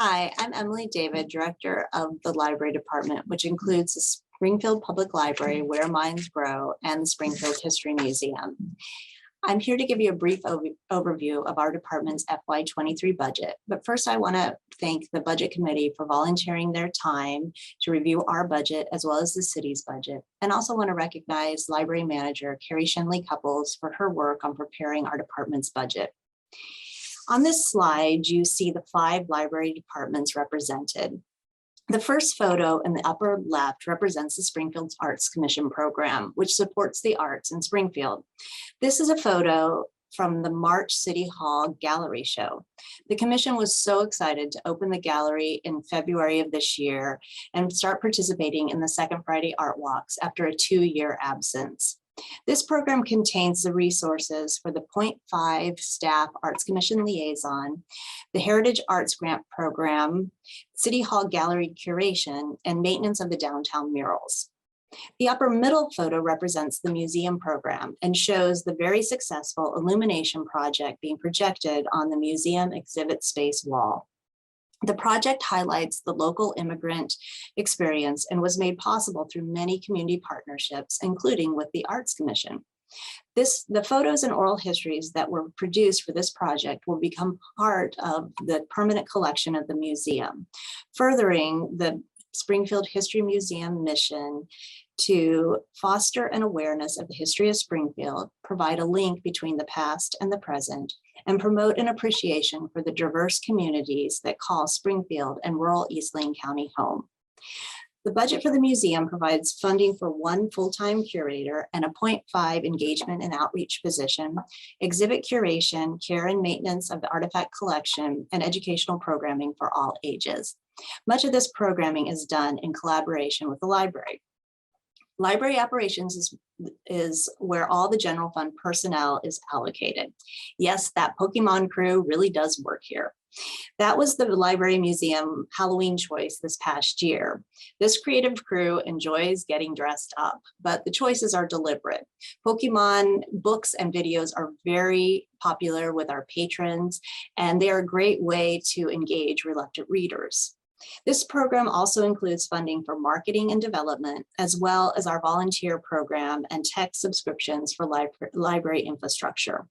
Hi, I'm Emily David, Director of the Library Department, which includes the Springfield Public Library, Where Minds Grow, and the Springfield History Museum. I'm here to give you a brief overview of our department's FY23 budget. But first, I want to thank the Budget Committee for volunteering their time to review our budget as well as the city's budget. And also want to recognize Library Manager Carrie Shenley Couples for her work on preparing our department's budget. On this slide, you see the 5 library departments represented. The first photo in the upper left represents the Springfield Arts Commission program, which supports the arts in Springfield. This is a photo from the March City Hall gallery show. The commission was so excited to open the gallery in February of this year and start participating in the Second Friday Art Walks after a 2-year absence. This program contains the resources for the .5 staff Arts Commission liaison, the Heritage Arts Grant Program, City Hall Gallery curation, and maintenance of the downtown murals. The upper middle photo represents the museum program and shows the very successful illumination project being projected on the museum exhibit space wall. The project highlights the local immigrant experience and was made possible through many community partnerships, including with the Arts Commission. The photos and oral histories that were produced for this project will become part of the permanent collection of the museum, furthering the Springfield History Museum mission to foster an awareness of the history of Springfield, provide a link between the past and the present, and promote an appreciation for the diverse communities that call Springfield and rural East Lane County home. The budget for the museum provides funding for 1 full-time curator and a .5 engagement and outreach position, exhibit curation, care and maintenance of the artifact collection, and educational programming for all ages. Much of this programming is done in collaboration with the library. Library operations is where all the general fund personnel is allocated. Yes, that Pokemon crew really does work here. That was the Library Museum Halloween choice this past year. This creative crew enjoys getting dressed up, but the choices are deliberate. Pokemon books and videos are very popular with our patrons, and they are a great way to engage reluctant readers. This program also includes funding for marketing and development, as well as our volunteer program and tech subscriptions for library infrastructure.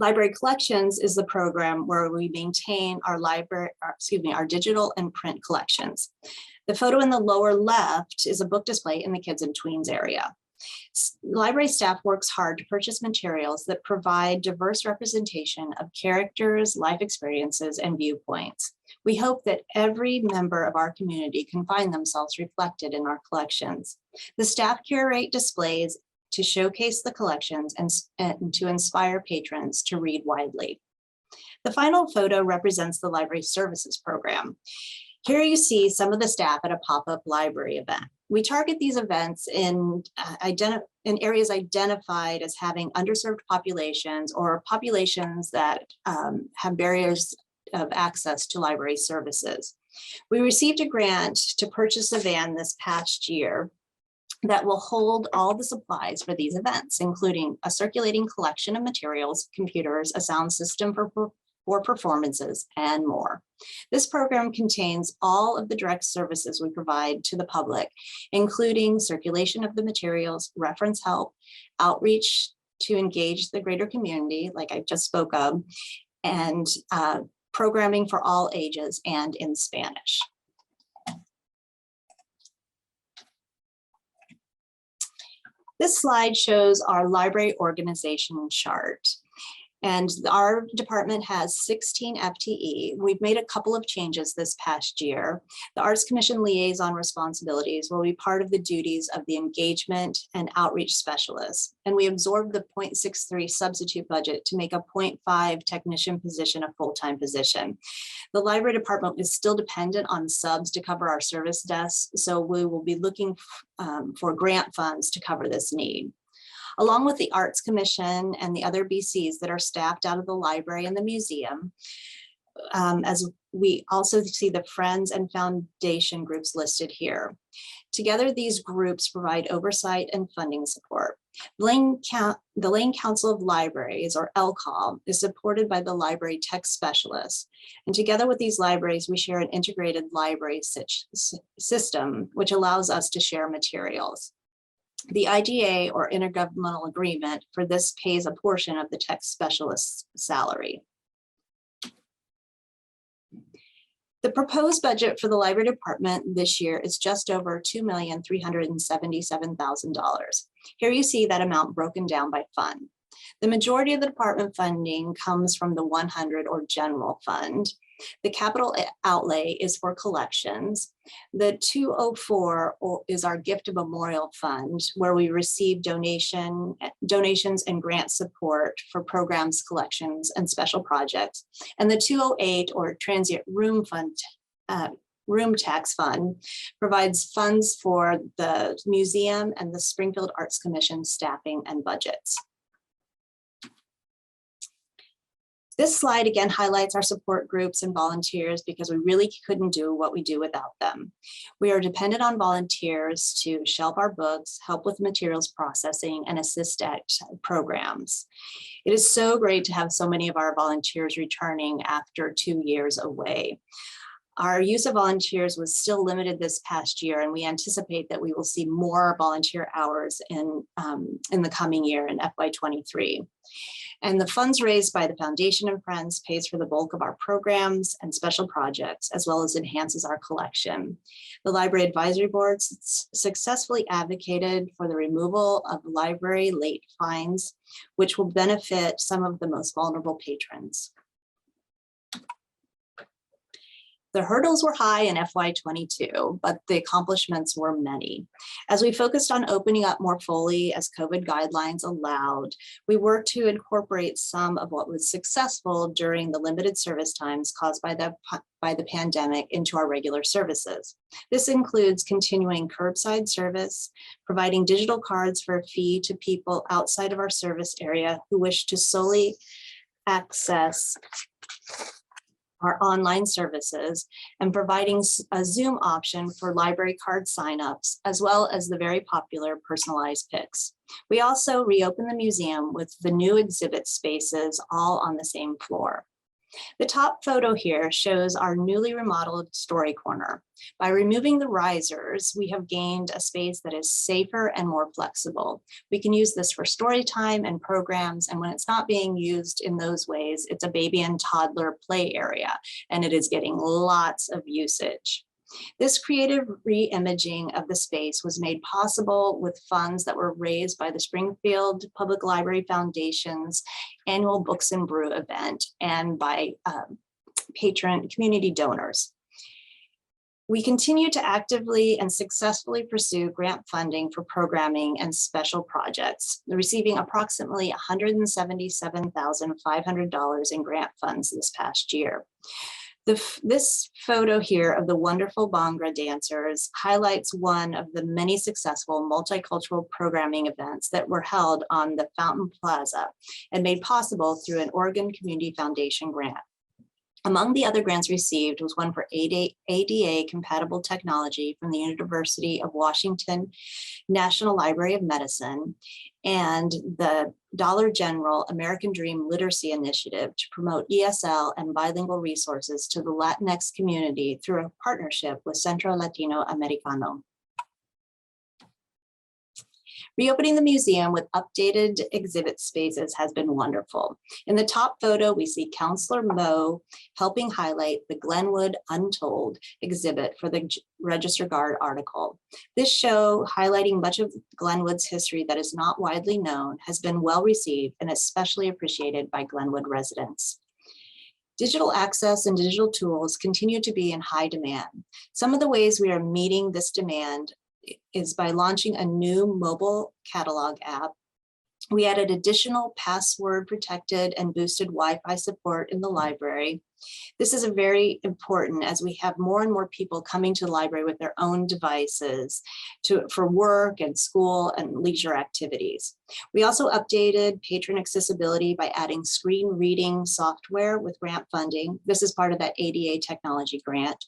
Library Collections is the program where we maintain our our digital and print collections. The photo in the lower left is a book display in the kids and tweens area. Library staff works hard to purchase materials that provide diverse representation of characters, life experiences, and viewpoints. We hope that every member of our community can find themselves reflected in our collections. The staff curate displays to showcase the collections and to inspire patrons to read widely. The final photo represents the Library Services Program. Here you see some of the staff at a pop-up library event. We target these events in areas identified as having underserved populations or populations that have barriers of access to library services. We received a grant to purchase a van this past year that will hold all the supplies for these events, including a circulating collection of materials, computers, a sound system for performances, and more. This program contains all of the direct services we provide to the public, including circulation of the materials, reference help, outreach to engage the greater community, like I just spoke of, and programming for all ages and in Spanish. This slide shows our library organization chart. And our department has 16 FTE. We've made a couple of changes this past year. The Arts Commission liaison responsibilities will be part of the duties of the engagement and outreach specialists. And we absorbed the .63 substitute budget to make a .5 technician position a full-time position. The library department is still dependent on subs to cover our service desks, so we will be looking for grant funds to cover this need. Along with the Arts Commission and the other BCs that are staffed out of the library and the museum, as we also see the Friends and Foundation groups listed here. Together, these groups provide oversight and funding support. The Lane Council of Libraries, or LCOL, is supported by the library tech specialists. And together with these libraries, we share an integrated library system, which allows us to share materials. The IGA, or Intergovernmental Agreement, for this pays a portion of the tech specialist's salary. The proposed budget for the library department this year is just over $2,377,000. Here you see that amount broken down by fund. The majority of the department funding comes from the 100 or general fund. The capital outlay is for collections. The 204 is our gift and memorial fund, where we receive donations and grant support for programs, collections, and special projects. And the 208, or transient room fund, room tax fund, provides funds for the museum and the Springfield Arts Commission staffing and budgets. This slide again highlights our support groups and volunteers because we really couldn't do what we do without them. We are dependent on volunteers to shelf our books, help with materials processing, and assist at programs. It is so great to have so many of our volunteers returning after 2 years away. Our use of volunteers was still limited this past year, and we anticipate that we will see more volunteer hours in the coming year in FY23. And the funds raised by the Foundation and Friends pays for the bulk of our programs and special projects, as well as enhances our collection. The Library Advisory Board successfully advocated for the removal of library late fines, which will benefit some of the most vulnerable patrons. The hurdles were high in FY22, but the accomplishments were many. As we focused on opening up more fully as COVID guidelines allowed, we worked to incorporate some of what was successful during the limited service times caused by the pandemic into our regular services. This includes continuing curbside service, providing digital cards for a fee to people outside of our service area who wish to solely access our online services, and providing a Zoom option for library card signups, as well as the very popular personalized picks. We also reopened the museum with the new exhibit spaces all on the same floor. The top photo here shows our newly remodeled story corner. By removing the risers, we have gained a space that is safer and more flexible. We can use this for story time and programs, and when it's not being used in those ways, it's a baby and toddler play area, and it is getting lots of usage. This creative re-imaging of the space was made possible with funds that were raised by the Springfield Public Library Foundation's annual Books and Brew event and by patron community donors. We continue to actively and successfully pursue grant funding for programming and special projects, receiving approximately $177,500 in grant funds this past year. This photo here of the wonderful Bhangra dancers highlights one of the many successful multicultural programming events that were held on the Fountain Plaza and made possible through an Oregon Community Foundation grant. Among the other grants received was one for ADA compatible technology from the University of Washington National Library of Medicine and the Dollar General American Dream Literacy Initiative to promote ESL and bilingual resources to the Latinx community through a partnership with Centro Latino Americano. Reopening the museum with updated exhibit spaces has been wonderful. In the top photo, we see Counselor Moe helping highlight the Glenwood Untold exhibit for the Register Guard article. This show, highlighting much of Glenwood's history that is not widely known, has been well received and especially appreciated by Glenwood residents. Digital access and digital tools continue to be in high demand. Some of the ways we are meeting this demand is by launching a new mobile catalog app. We added additional password protected and boosted Wi-Fi support in the library. This is very important as we have more and more people coming to the library with their own devices for work and school and leisure activities. We also updated patron accessibility by adding screen reading software with grant funding. This is part of that ADA technology grant,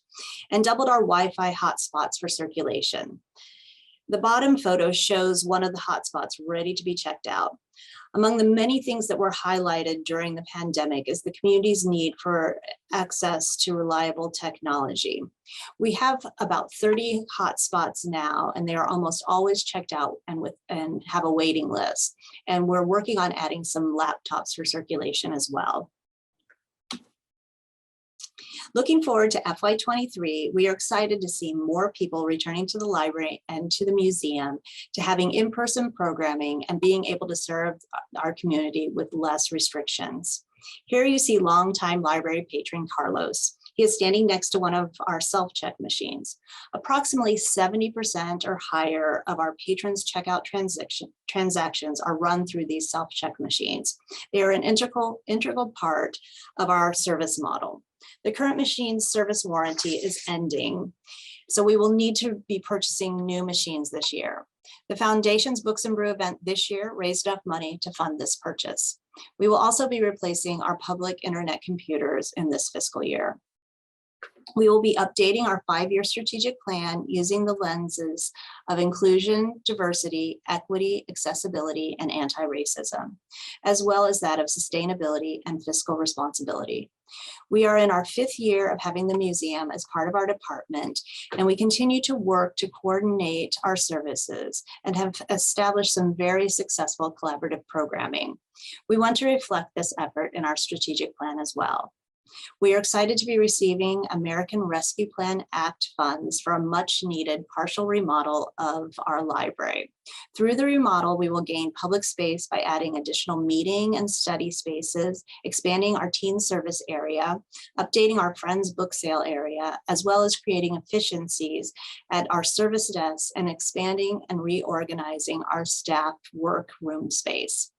and doubled our Wi-Fi hotspots for circulation. The bottom photo shows one of the hotspots ready to be checked out. Among the many things that were highlighted during the pandemic is the community's need for access to reliable technology. We have about 30 hotspots now, and they are almost always checked out and have a waiting list. And we're working on adding some laptops for circulation as well. Looking forward to FY23, we are excited to see more people returning to the library and to the museum, to having in-person programming and being able to serve our community with less restrictions. Here you see longtime library patron Carlos. He is standing next to one of our self-check machines. Approximately 70% or higher of our patrons' checkout transactions are run through these self-check machines. They are an integral part of our service model. The current machine's service warranty is ending, so we will need to be purchasing new machines this year. The Foundation's Books and Brew event this year raised enough money to fund this purchase. We will also be replacing our public internet computers in this fiscal year. We will be updating our 5-year strategic plan using the lenses of inclusion, diversity, equity, accessibility, and anti-racism, as well as that of sustainability and fiscal responsibility. We are in our 5th year of having the museum as part of our department, and we continue to work to coordinate our services and have established some very successful collaborative programming. We want to reflect this effort in our strategic plan as well. We are excited to be receiving American Rescue Plan Act funds for a much needed partial remodel of our library. Through the remodel, we will gain public space by adding additional meeting and study spaces, expanding our teen service area, updating our Friends book sale area, as well as creating efficiencies at our service desks and expanding and reorganizing our staff workroom space.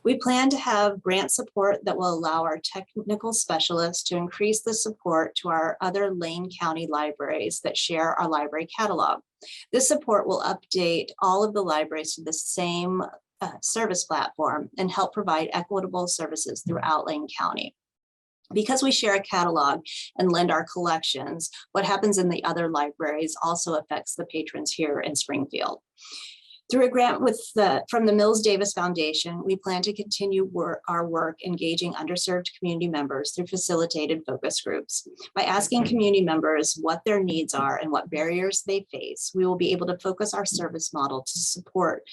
We plan to have grant support that will allow our technical specialists to increase the support to our other Lane County libraries that share our library catalog. This support will update all of the libraries to the same service platform and help provide equitable services throughout Lane County. Because we share a catalog and lend our collections, what happens in the other libraries also affects the patrons here in Springfield. Through a grant from the Mills Davis Foundation, we plan to continue our work engaging underserved community members through facilitated focus groups. By asking community members what their needs are and what barriers they face, we will be able to focus our service model to support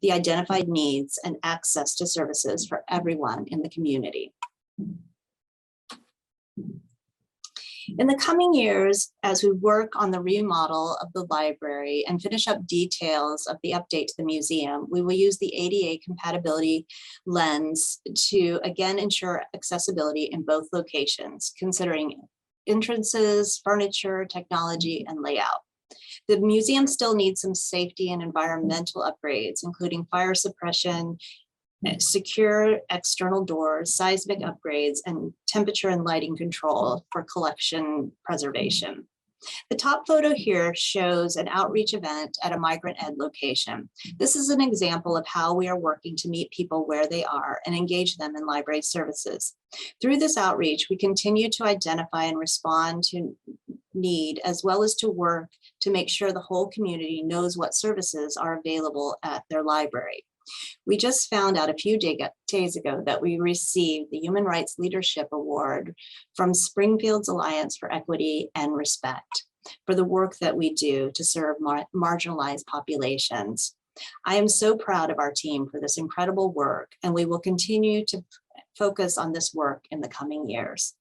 the identified needs and access to services for everyone in the community. In the coming years, as we work on the remodel of the library and finish up details of the update to the museum, we will use the ADA compatibility lens to again ensure accessibility in both locations, considering entrances, furniture, technology, and layout. The museum still needs some safety and environmental upgrades, including fire suppression, secure external doors, seismic upgrades, and temperature and lighting control for collection preservation. The top photo here shows an outreach event at a migrant ed location. This is an example of how we are working to meet people where they are and engage them in library services. Through this outreach, we continue to identify and respond to need, as well as to work to make sure the whole community knows what services are available at their library. We just found out a few days ago that we received the Human Rights Leadership Award from Springfield's Alliance for Equity and Respect for the work that we do to serve marginalized populations. I am so proud of our team for this incredible work, and we will continue to focus on this work in the coming years.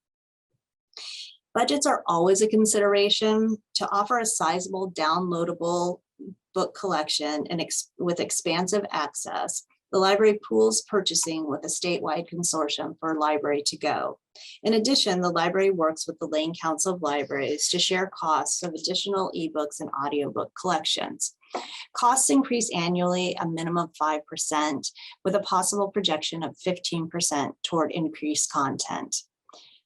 Budgets are always a consideration. To offer a sizable downloadable book collection and with expansive access, the library pools purchasing with a statewide consortium for Library to Go. In addition, the library works with the Lane Council of Libraries to share costs of additional ebooks and audiobook collections. Costs increase annually a minimum of 5%, with a possible projection of 15% toward increased content.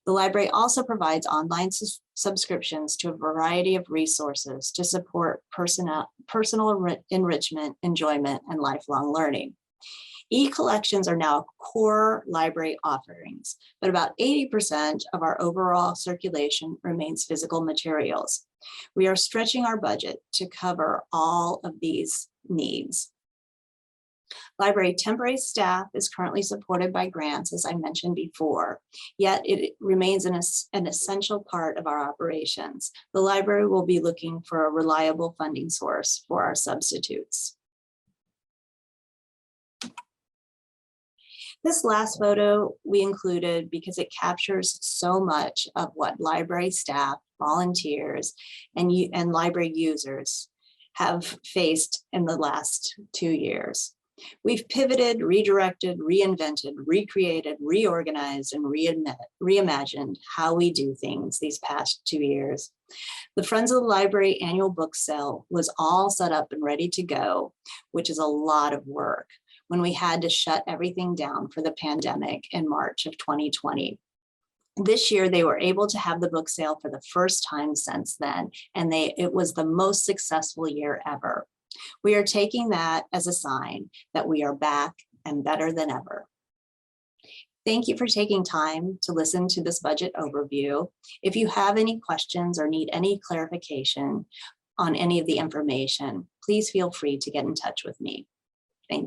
The library also provides online subscriptions to a variety of resources to support personal enrichment, enjoyment, and lifelong learning. E-collections are now core library offerings, but about 80% of our overall circulation remains physical materials. We are stretching our budget to cover all of these needs. Library temporary staff is currently supported by grants, as I mentioned before, yet it remains an essential part of our operations. The library will be looking for a reliable funding source for our substitutes. This last photo we included because it captures so much of what library staff, volunteers, and library users have faced in the last 2 years. We've pivoted, redirected, reinvented, recreated, reorganized, and reimagined how we do things these past 2 years. The Friends of the Library annual book sale was all set up and ready to go, which is a lot of work, when we had to shut everything down for the pandemic in March of 2020. This year, they were able to have the book sale for the first time since then, and it was the most successful year ever. We are taking that as a sign that we are back and better than ever. Thank you for taking time to listen to this budget overview. If you have any questions or need any clarification on any of the information, please feel free to get in touch with me. Thank you.